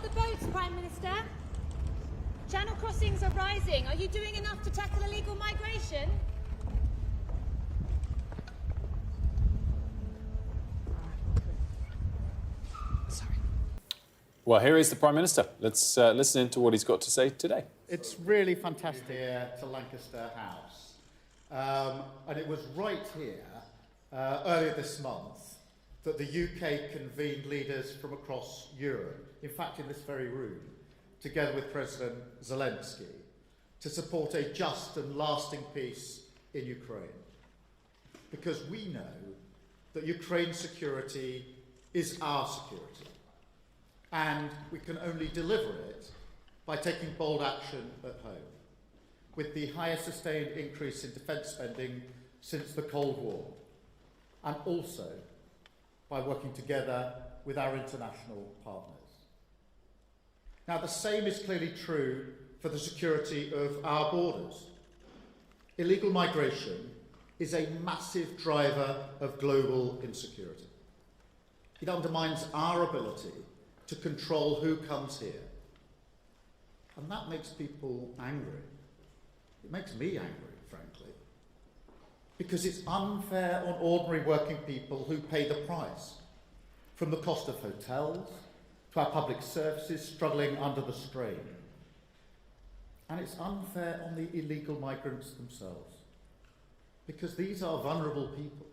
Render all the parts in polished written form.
the boats, Prime Minister? Channel crossings are rising. Are you doing enough to tackle illegal migration? Well, here is the Prime Minister. Let's listen in to what he's got to say today. It's really fantastic here to Lancaster House. And it was right here, earlier this month, that the UK convened leaders from across Europe, in fact in this very room, together with President Zelensky, to support a just and lasting peace in Ukraine. Because we know that Ukraine's security is our security. And we can only deliver it by taking bold action at home, with the highest sustained increase in defence spending since the Cold War, and also by working together with our international partners. Now, the same is clearly true for the security of our borders. Illegal migration is a massive driver of global insecurity. It undermines our ability to control who comes here. And that makes people angry. It makes me angry, frankly, because it's unfair on ordinary working people who pay the price, from the cost of hotels to our public services struggling under the strain. And it's unfair on the illegal migrants themselves, because these are vulnerable people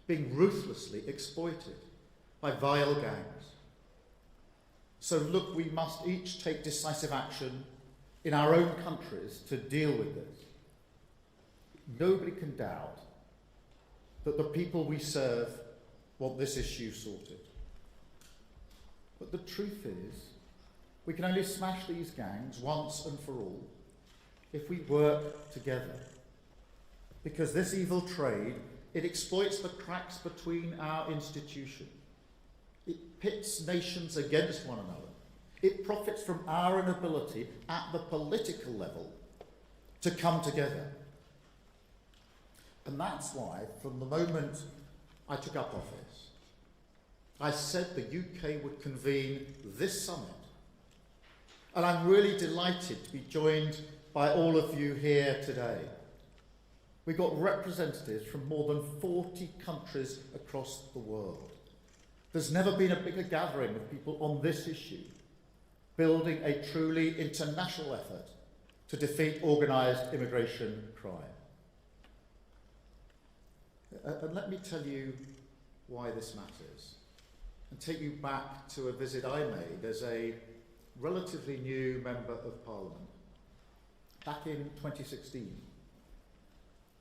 being ruthlessly exploited by vile gangs. So look, we must each take decisive action in our own countries to deal with this. Nobody can doubt that the people we serve want this issue sorted. But the truth is, we can only smash these gangs once and for all if we work together. Because this evil trade, it exploits the cracks between our institutions. It pits nations against one another. It profits from our inability at the political level to come together. And that's why, from the moment I took up office, I said the UK would convene this summit. And I'm really delighted to be joined by all of you here today. We got representatives from more than 40 countries across the world. There's never been a bigger gathering of people on this issue, building a truly international effort to defeat organised immigration crime. And let me tell you why this matters, and take you back to a visit I made as a relatively new Member of Parliament back in 2016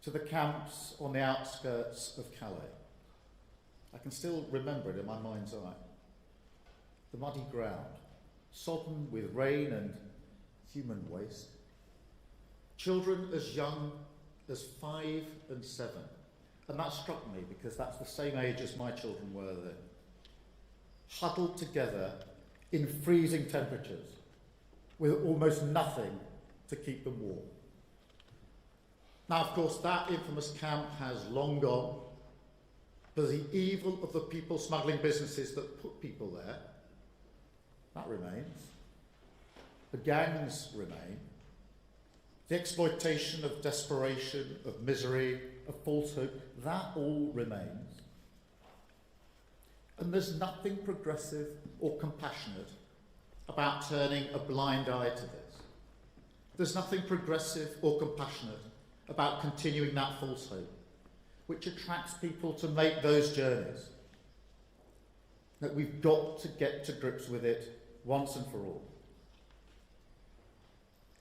to the camps on the outskirts of Calais. I can still remember it in my mind's eye. The muddy ground, sodden with rain and human waste. Children as young as 5 and 7. And that struck me because that's the same age as my children were then. Huddled together in freezing temperatures with almost nothing to keep them warm. Now, of course, that infamous camp has long gone. But the evil of the people smuggling businesses that put people there, that remains. The gangs remain. The exploitation of desperation, of misery, of falsehood, that all remains. And there's nothing progressive or compassionate about turning a blind eye to this. There's nothing progressive or compassionate about continuing that false hope, which attracts people to make those journeys. That we've got to get to grips with it once and for all.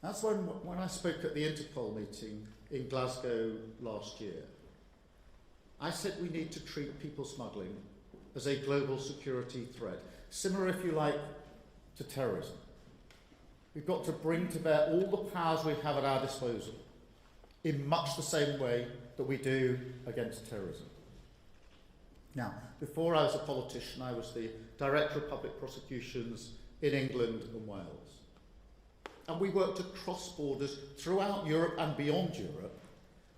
That's when I spoke at the Interpol meeting in Glasgow last year. I said we need to treat people smuggling as a global security threat, similar, if you like, to terrorism. We've got to bring to bear all the powers we have at our disposal in much the same way that we do against terrorism. Now, before I was a politician, I was the Director of Public Prosecutions in England and Wales. And we worked across borders throughout Europe and beyond Europe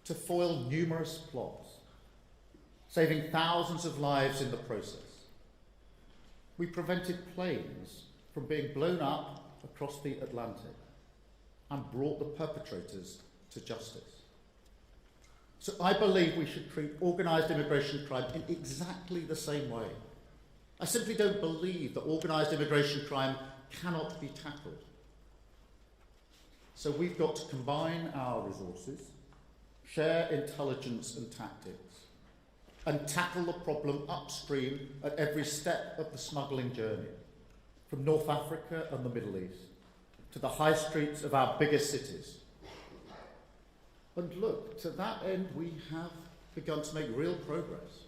to foil numerous plots, saving thousands of lives in the process. We prevented planes from being blown up across the Atlantic and brought the perpetrators to justice. So I believe we should treat organised immigration crime in exactly the same way. I simply don't believe that organised immigration crime cannot be tackled. So we've got to combine our resources, share intelligence and tactics, and tackle the problem upstream at every step of the smuggling journey, from North Africa and the Middle East to the high streets of our biggest cities. And look, to that end, we have begun to make real progress.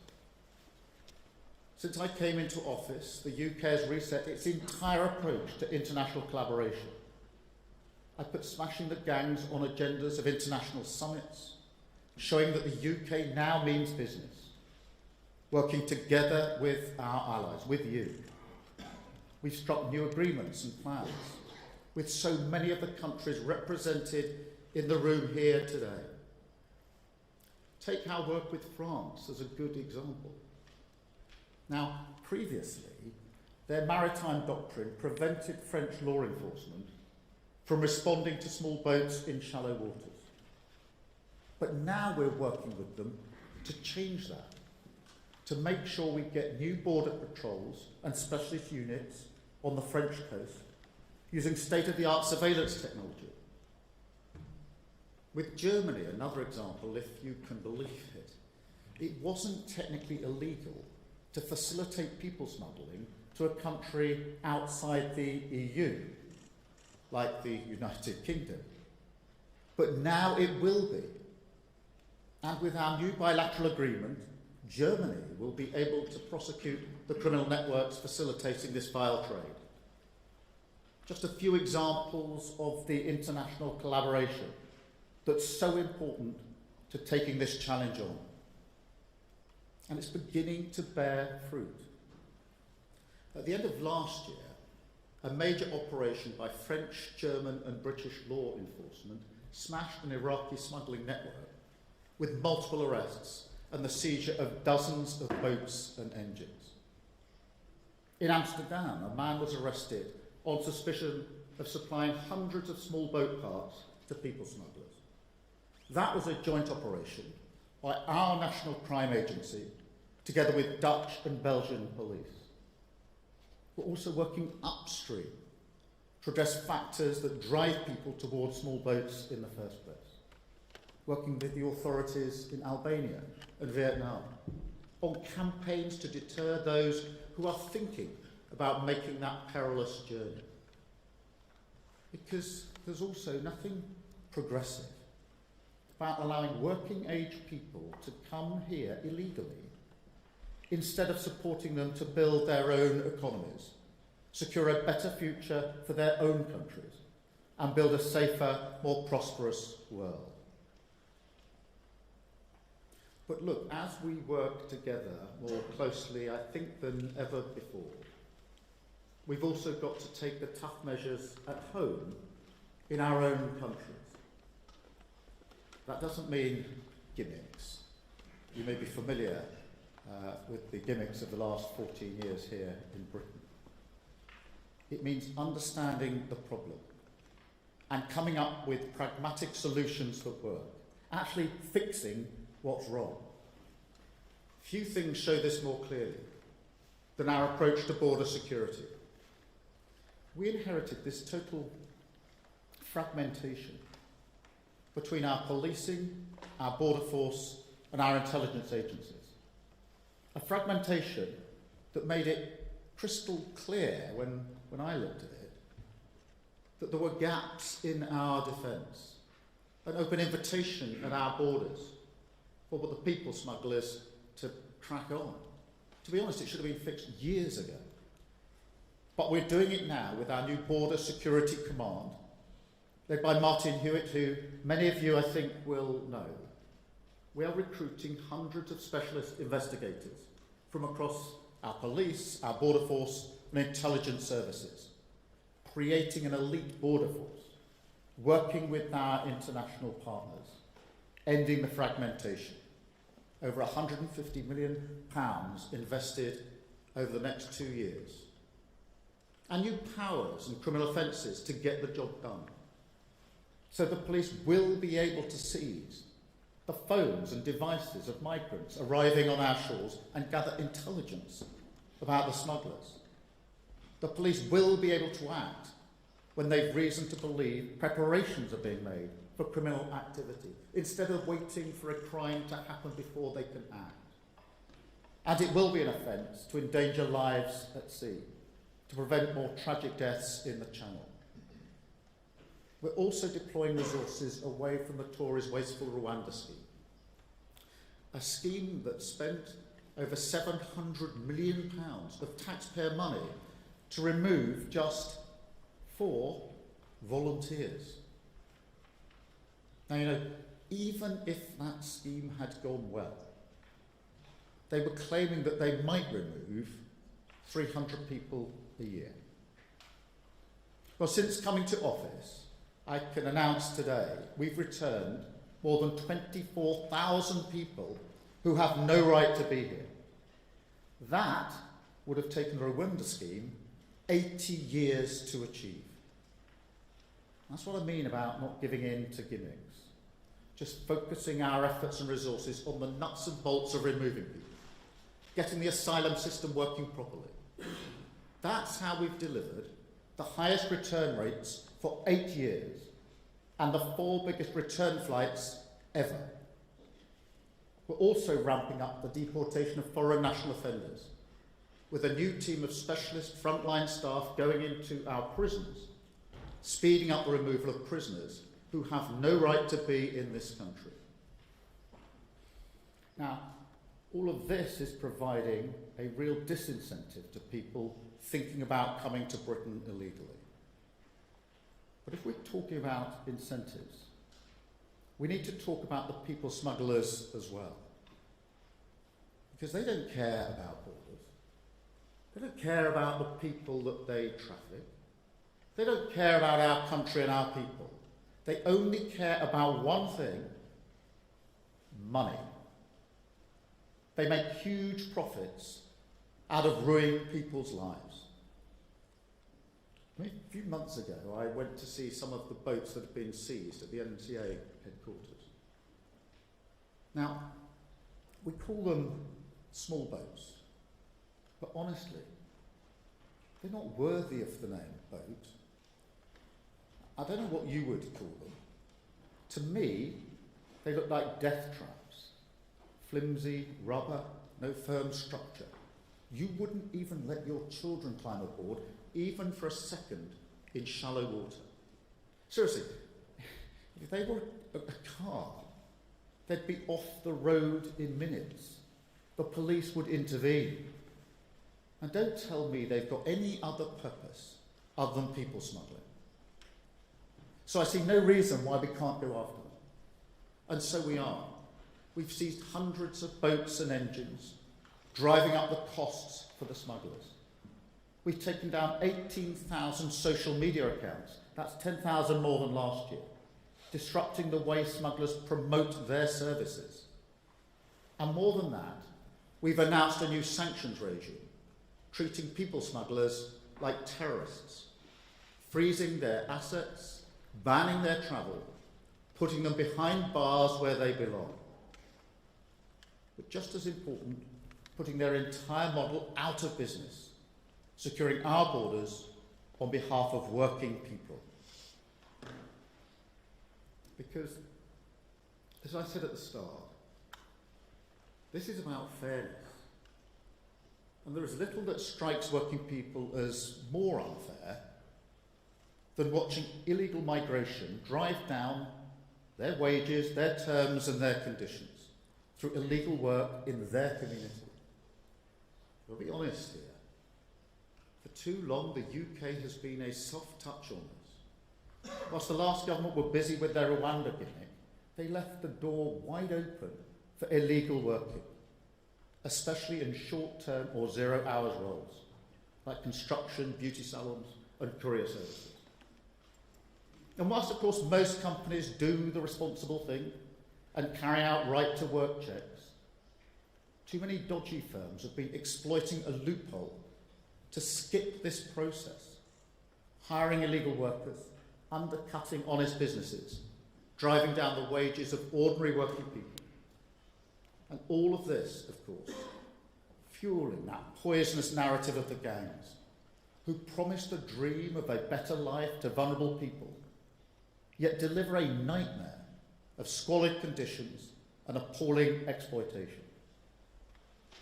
Since I came into office, the UK has reset its entire approach to international collaboration. I put smashing the gangs on agendas of international summits, showing that the UK now means business, working together with our allies, with you. We've struck new agreements and plans with so many of the countries represented in the room here today. Take our work with France as a good example. Now, previously, their maritime doctrine prevented French law enforcement from responding to small boats in shallow waters. But now we're working with them to change that, to make sure we get new border patrols and specialist units on the French coast using state-of-the-art surveillance technology. With Germany, another example, if you can believe it, it wasn't technically illegal to facilitate people smuggling to a country outside the EU, like the United Kingdom. But now it will be. And with our new bilateral agreement, Germany will be able to prosecute the criminal networks facilitating this vile trade. Just a few examples of the international collaboration that's so important to taking this challenge on. And it's beginning to bear fruit. At the end of last year, a major operation by French, German and British law enforcement smashed an Iraqi smuggling network with multiple arrests and the seizure of dozens of boats and engines. In Amsterdam, a man was arrested on suspicion of supplying hundreds of small boat parts to people smugglers. That was a joint operation by our National Crime Agency, together with Dutch and Belgian police. We're also working upstream to address factors that drive people towards small boats in the first place. Working with the authorities in Albania and Vietnam on campaigns to deter those who are thinking about making that perilous journey. Because there's also nothing progressive about allowing working-age people to come here illegally instead of supporting them to build their own economies, secure a better future for their own countries, and build a safer, more prosperous world. But look, as we work together more closely, I think, than ever before, we've also got to take the tough measures at home in our own countries. That doesn't mean gimmicks. You may be familiar with the gimmicks of the last 14 years here in Britain. It means understanding the problem and coming up with pragmatic solutions that work, actually fixing what's wrong. Few things show this more clearly than our approach to border security. We inherited this total fragmentation between our policing, our border force, and our intelligence agencies. A fragmentation that made it crystal clear when I looked at it that there were gaps in our defence, an open invitation at our borders for the people smugglers to crack on. To be honest, it should have been fixed years ago. But we're doing it now with our new Border Security Command, led by Martin Hewitt, who many of you, I think, will know. We are recruiting hundreds of specialist investigators from across our police, our border force, and intelligence services, creating an elite border force, working with our international partners, ending the fragmentation. Over £150 million invested over the next 2 years. and new powers and criminal offences to get the job done. So the police will be able to seize the phones and devices of migrants arriving on our shores and gather intelligence about the smugglers. The police will be able to act when they've reason to believe preparations are being made for criminal activity, instead of waiting for a crime to happen before they can act. And it will be an offence to endanger lives at sea, to prevent more tragic deaths in the Channel. We're also deploying resources away from the Tories' wasteful Rwanda scheme, a scheme that spent over £700 million of taxpayer money to remove just 4 volunteers. Now, you know, even if that scheme had gone well, they were claiming that they might remove 300 people a year. Well, since coming to office, I can announce today we've returned more than 24,000 people who have no right to be here. That would have taken the Rwanda scheme 80 years to achieve. That's what I mean about not giving in to gimmicks. Just focusing our efforts and resources on the nuts and bolts of removing people, getting the asylum system working properly. That's how we've delivered the highest return rates for 8 years and the 4 biggest return flights ever. We're also ramping up the deportation of foreign national offenders, with a new team of specialist frontline staff going into our prisons, speeding up the removal of prisoners who have no right to be in this country. Now, all of this is providing a real disincentive to people thinking about coming to Britain illegally. But if we're talking about incentives, we need to talk about the people smugglers as well. Because they don't care about borders. They don't care about the people that they traffic. They don't care about our country and our people. They only care about one thing: money. They make huge profits out of ruining people's lives. A few months ago, I went to see some of the boats that had been seized at the NTA headquarters. Now, we call them small boats, but honestly, they're not worthy of the name boat. I don't know what you would call them. To me, they look like death traps. Flimsy, rubber, no firm structure. You wouldn't even let your children climb aboard, even for a second, in shallow water. Seriously, if they were a car, they'd be off the road in minutes. The police would intervene. And don't tell me they've got any other purpose other than people smuggling. So I see no reason why we can't go after them. And so we are. We've seized hundreds of boats and engines, driving up the costs for the smugglers. We've taken down 18,000 social media accounts. That's 10,000 more than last year, disrupting the way smugglers promote their services. And more than that, we've announced a new sanctions regime, treating people smugglers like terrorists, freezing their assets, banning their travel, putting them behind bars where they belong. But just as important, putting their entire model out of business, securing our borders on behalf of working people. Because, as I said at the start, this is about fairness. And there is little that strikes working people as more unfair than watching illegal migration drive down their wages, their terms and their conditions through illegal work in their community. We'll be honest here. For too long, the UK has been a soft touch on this. Whilst the last government were busy with their Rwanda gimmick, they left the door wide open for illegal working, especially in short-term or zero-hours roles, like construction, beauty salons, and courier services. And whilst, of course, most companies do the responsible thing and carry out right-to-work checks, too many dodgy firms have been exploiting a loophole to skip this process hiring illegal workers, undercutting honest businesses, driving down the wages of ordinary working people. And all of this, of course, fueling that poisonous narrative of the gangs, who promised a dream of a better life to vulnerable people, yet deliver a nightmare of squalid conditions and appalling exploitation.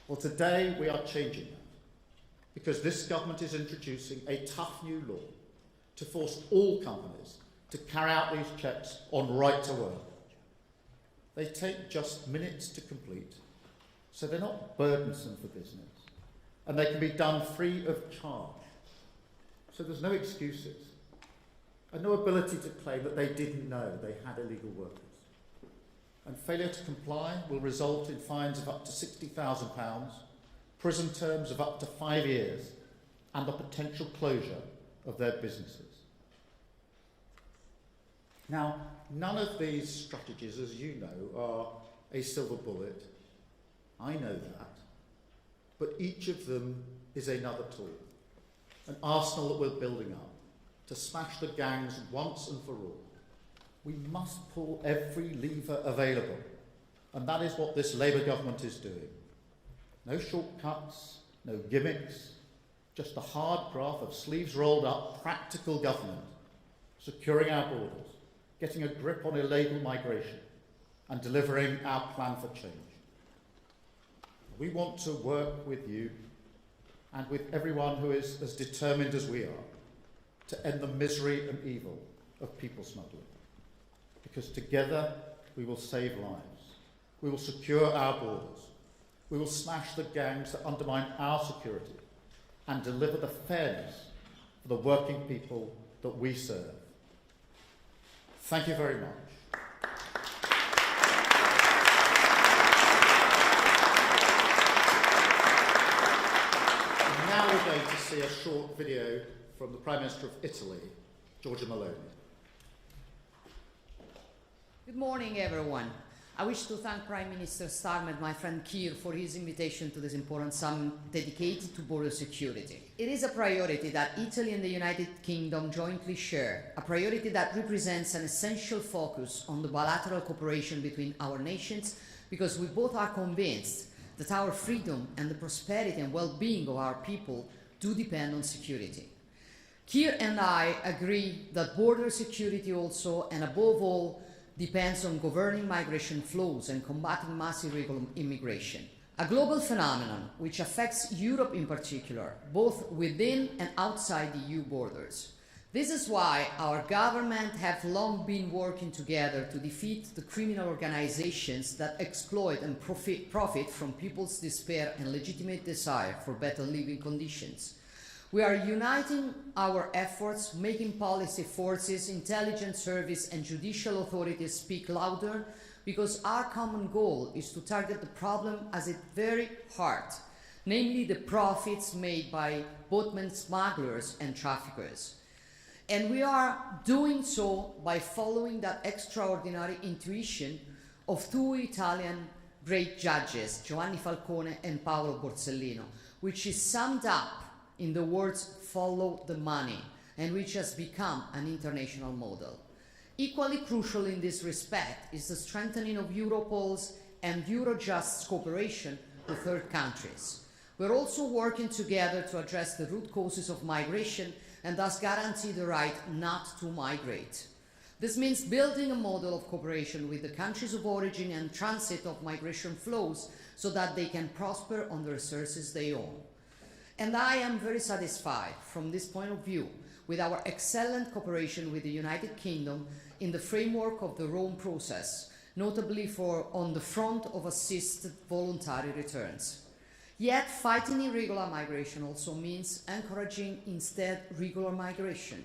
Well, today we are changing that, because this government is introducing a tough new law to force all companies to carry out these checks on right to work. They take just minutes to complete, so they're not burdensome for business, and they can be done free of charge. So there's no excuses, and no ability to claim that they didn't know they had illegal workers. And failure to comply will result in fines of up to £60,000, prison terms of up to 5 years, and the potential closure of their businesses. Now, none of these strategies, as you know, are a silver bullet. I know that. But each of them is another tool, an arsenal that we're building up to smash the gangs once and for all. We must pull every lever available, and that is what this Labour government is doing. No shortcuts, no gimmicks, just a hard graft of sleeves rolled up, practical government, securing our borders, getting a grip on illegal migration, and delivering our plan for change. We want to work with you and with everyone who is as determined as we are to end the misery and evil of people smuggling. Because together we will save lives. We will secure our borders. We will smash the gangs that undermine our security and deliver the fairness for the working people that we serve. Thank you very much. Now we're going to see a short video from the Prime Minister of Italy, Giorgia Meloni. Good morning, everyone. I wish to thank Prime Minister Starmer and my friend Keir for his invitation to this important summit dedicated to border security. It is a priority that Italy and the United Kingdom jointly share, a priority that represents an essential focus on the bilateral cooperation between our nations, because we both are convinced that our freedom and the prosperity and well-being of our people do depend on security. Keir and I agree that border security also, and above all, depends on governing migration flows and combating massive irregular immigration, a global phenomenon which affects Europe in particular, both within and outside the EU borders. This is why our government have long been working together to defeat the criminal organizations that exploit and profit from people's despair and legitimate desire for better living conditions. We are uniting our efforts, making policy forces, intelligence service and judicial authorities speak louder, because our common goal is to target the problem at its very heart, namely the profits made by boatmen smugglers and traffickers. And we are doing so by following that extraordinary intuition of two Italian great judges, Giovanni Falcone and Paolo Borsellino, which is summed up in the words "follow the money," and which has become an international model. Equally crucial in this respect is the strengthening of Europol's and Eurojust's cooperation with third countries. We're also working together to address the root causes of migration and thus guarantee the right not to migrate. This means building a model of cooperation with the countries of origin and transit of migration flows so that they can prosper on the resources they own. And I am very satisfied from this point of view with our excellent cooperation with the United Kingdom in the framework of the Rome process, notably on the front of assisted voluntary returns. Yet fighting irregular migration also means encouraging instead regular migration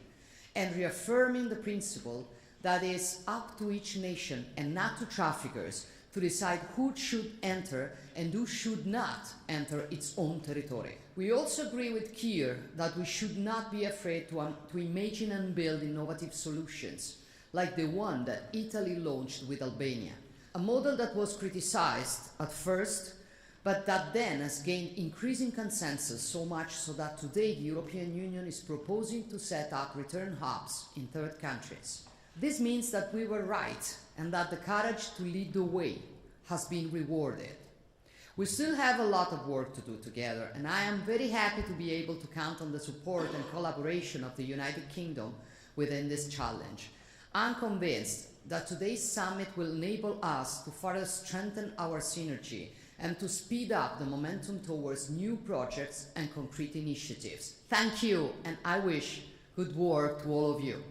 and reaffirming the principle that it is up to each nation and not to traffickers to decide who should enter and who should not enter its own territory. We also agree with Keir that we should not be afraid to imagine and build innovative solutions, like the one that Italy launched with Albania, a model that was criticized at first but that then has gained increasing consensus, so much so that today the European Union is proposing to set up return hubs in third countries. This means that we were right and that the courage to lead the way has been rewarded. We still have a lot of work to do together, and I am very happy to be able to count on the support and collaboration of the United Kingdom within this challenge. I'm convinced that today's summit will enable us to further strengthen our synergy and to speed up the momentum towards new projects and concrete initiatives. Thank you, and I wish good work to all of you.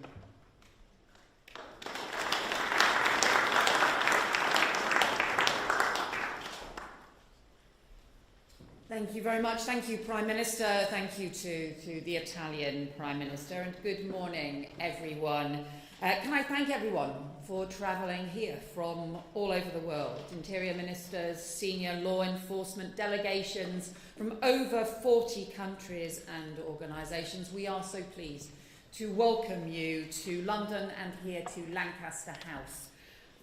Thank you very much. Thank you, Prime Minister. Thank you to the Italian Prime Minister. And good morning, everyone. Can I thank everyone for travelling here from all over the world? Interior ministers, senior law enforcement delegations from over 40 countries and organisations. We are so pleased to welcome you to London and here to Lancaster House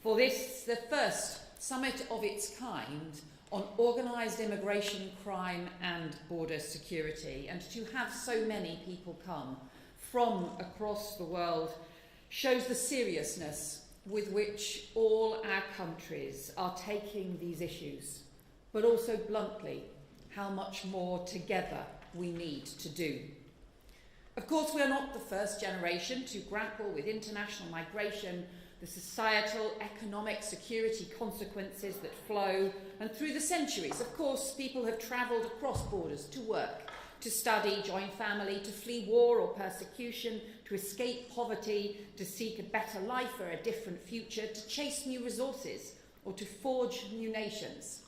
for this, the first summit of its kind on organised immigration crime and border security. And to have so many people come from across the world shows the seriousness with which all our countries are taking these issues, but also bluntly how much more together we need to do. Of course, we are not the first generation to grapple with international migration, the societal, economic, security consequences that flow, and through the centuries, of course, people have travelled across borders to work, to study, join family, to flee war or persecution, to escape poverty, to seek a better life or a different future, to chase new resources, or to forge new nations.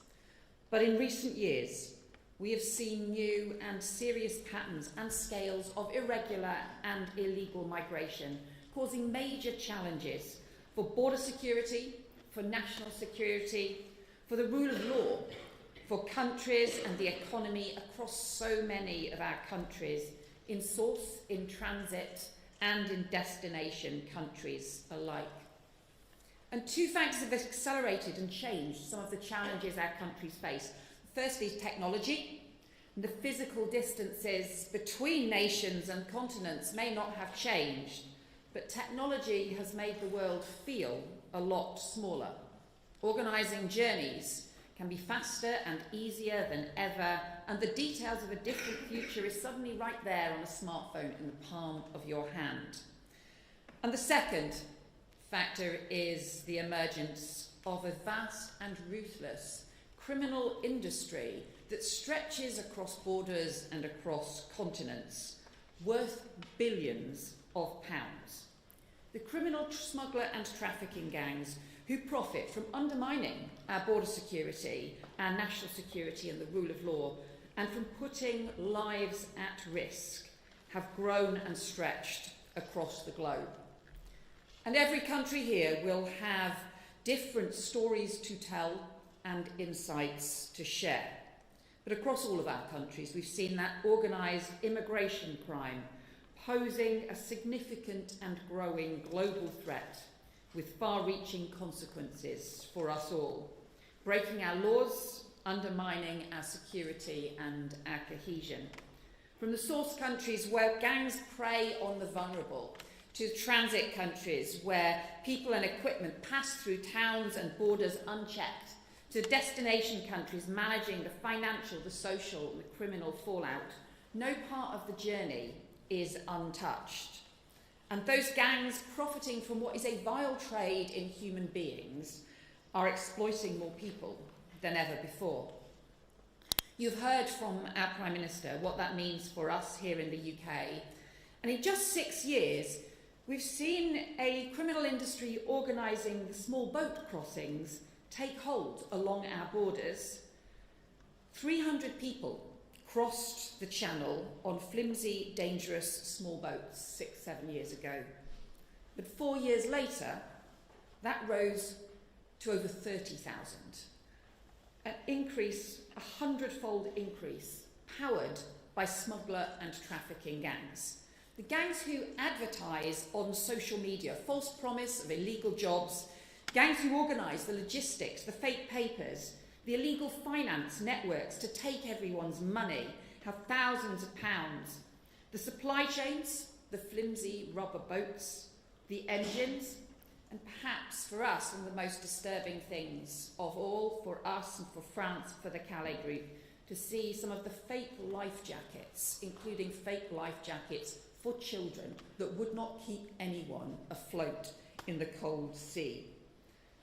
But in recent years, we have seen new and serious patterns and scales of irregular and illegal migration, causing major challenges for border security, for national security, for the rule of law, for countries and the economy across so many of our countries, in source, in transit, and in destination countries alike. And two factors have accelerated and changed some of the challenges our countries face. Firstly, technology. The physical distances between nations and continents may not have changed, but technology has made the world feel a lot smaller. Organising journeys can be faster and easier than ever, and the details of a different future is suddenly right there on a smartphone in the palm of your hand. And the second factor is the emergence of a vast and ruthless criminal industry that stretches across borders and across continents, worth billions of pounds. The criminal smuggler and trafficking gangs who profit from undermining our border security, our national security and the rule of law, and from putting lives at risk, have grown and stretched across the globe. And every country here will have different stories to tell and insights to share. But across all of our countries, we've seen that organised immigration crime posing a significant and growing global threat with far-reaching consequences for us all, breaking our laws, undermining our security and our cohesion. From the source countries where gangs prey on the vulnerable, to transit countries where people and equipment pass through towns and borders unchecked, to destination countries managing the financial, the social and the criminal fallout, no part of the journey is untouched. And those gangs, profiting from what is a vile trade in human beings, are exploiting more people than ever before. You've heard from our Prime Minister what that means for us here in the UK. And in just 6 years, we've seen a criminal industry organising the small boat crossings take hold along our borders. 300 people crossed the channel on flimsy, dangerous small boats 6-7 years ago. But 4 years later, that rose to over 30,000. An increase, a 100-fold increase, powered by smuggler and trafficking gangs. The gangs who advertise on social media false promise of illegal jobs, gangs who organise the logistics, the fake papers, The illegal finance networks to take everyone's money have thousands of pounds. The supply chains, the flimsy rubber boats, the engines, and perhaps for us one of the most disturbing things of all, for us and for France, for the Calais Group, to see some of the fake life jackets, including fake life jackets for children that would not keep anyone afloat in the cold sea.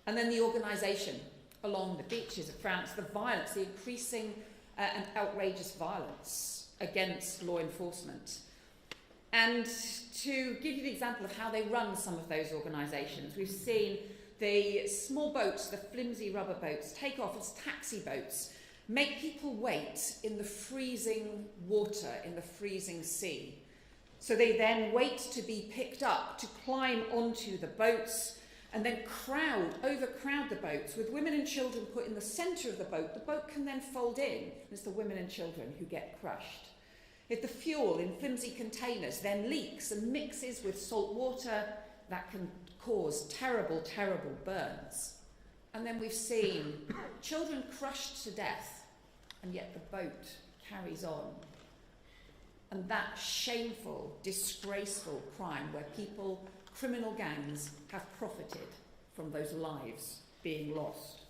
And then the organisation along the beaches of France, the violence, the increasing and outrageous violence against law enforcement. And to give you the example of how they run some of those organisations, we've seen the small boats, the flimsy rubber boats, take off as taxi boats, make people wait in the freezing water, in the freezing sea. So they then wait to be picked up, to climb onto the boats, and then overcrowd the boats, with women and children put in the centre of the boat can then fold in, and it's the women and children who get crushed. If the fuel in flimsy containers then leaks and mixes with salt water, that can cause terrible, terrible burns. And then we've seen children crushed to death, and yet the boat carries on. And that shameful, disgraceful crime where criminal gangs have profited from those lives being lost.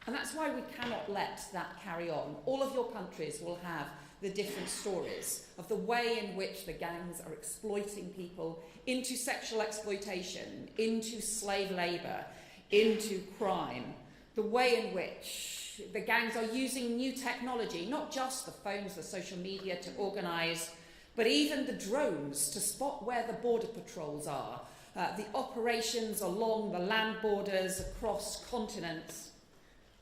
And that's why we cannot let that carry on. All of your countries will have the different stories of the way in which the gangs are exploiting people into sexual exploitation, into slave labour, into crime, the way in which the gangs are using new technology, not just the phones, the social media to organise, but even the drones to spot where the border patrols are, the operations along the land borders across continents.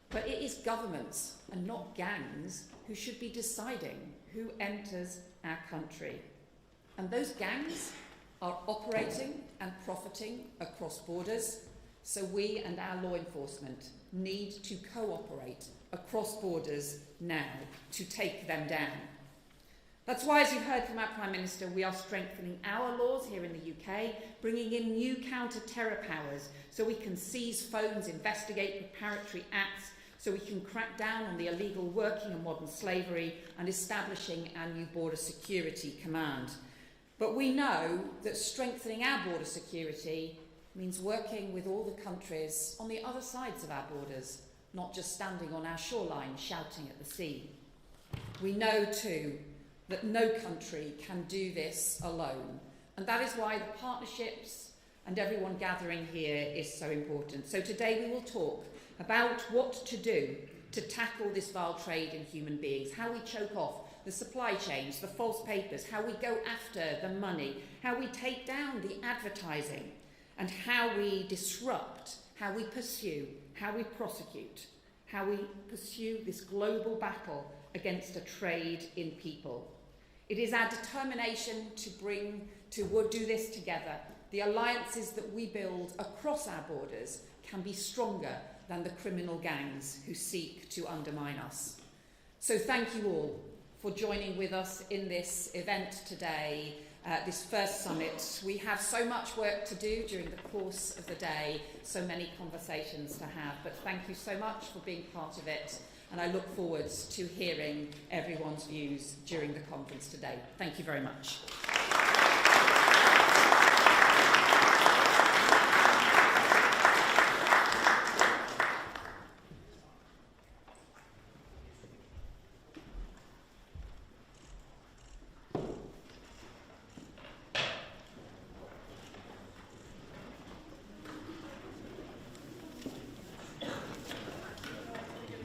But it is governments and not gangs who should be deciding who enters our country. And those gangs are operating and profiting across borders, so we and our law enforcement need to cooperate across borders now to take them down. That's why, as you've heard from our Prime Minister, we are strengthening our laws here in the UK, bringing in new counter-terror powers so we can seize phones, investigate preparatory acts, so we can crack down on the illegal working and modern slavery, and establishing our new Border Security Command. But we know that strengthening our border security means working with all the countries on the other sides of our borders, not just standing on our shoreline shouting at the sea. We know too that no country can do this alone, and that is why the partnerships and everyone gathering here is so important. So today we will talk about what to do to tackle this vile trade in human beings, how we choke off the supply chains, the false papers, how we go after the money, how we take down the advertising, and how we disrupt, how we pursue, how we prosecute, how we pursue this global battle against a trade in people. It is our determination to do this together. The alliances that we build across our borders can be stronger than the criminal gangs who seek to undermine us. So thank you all for joining with us in this event today, this first summit. We have so much work to do during the course of the day, so many conversations to have, but thank you so much for being part of it, and I look forward to hearing everyone's views during the conference today. Thank you very much.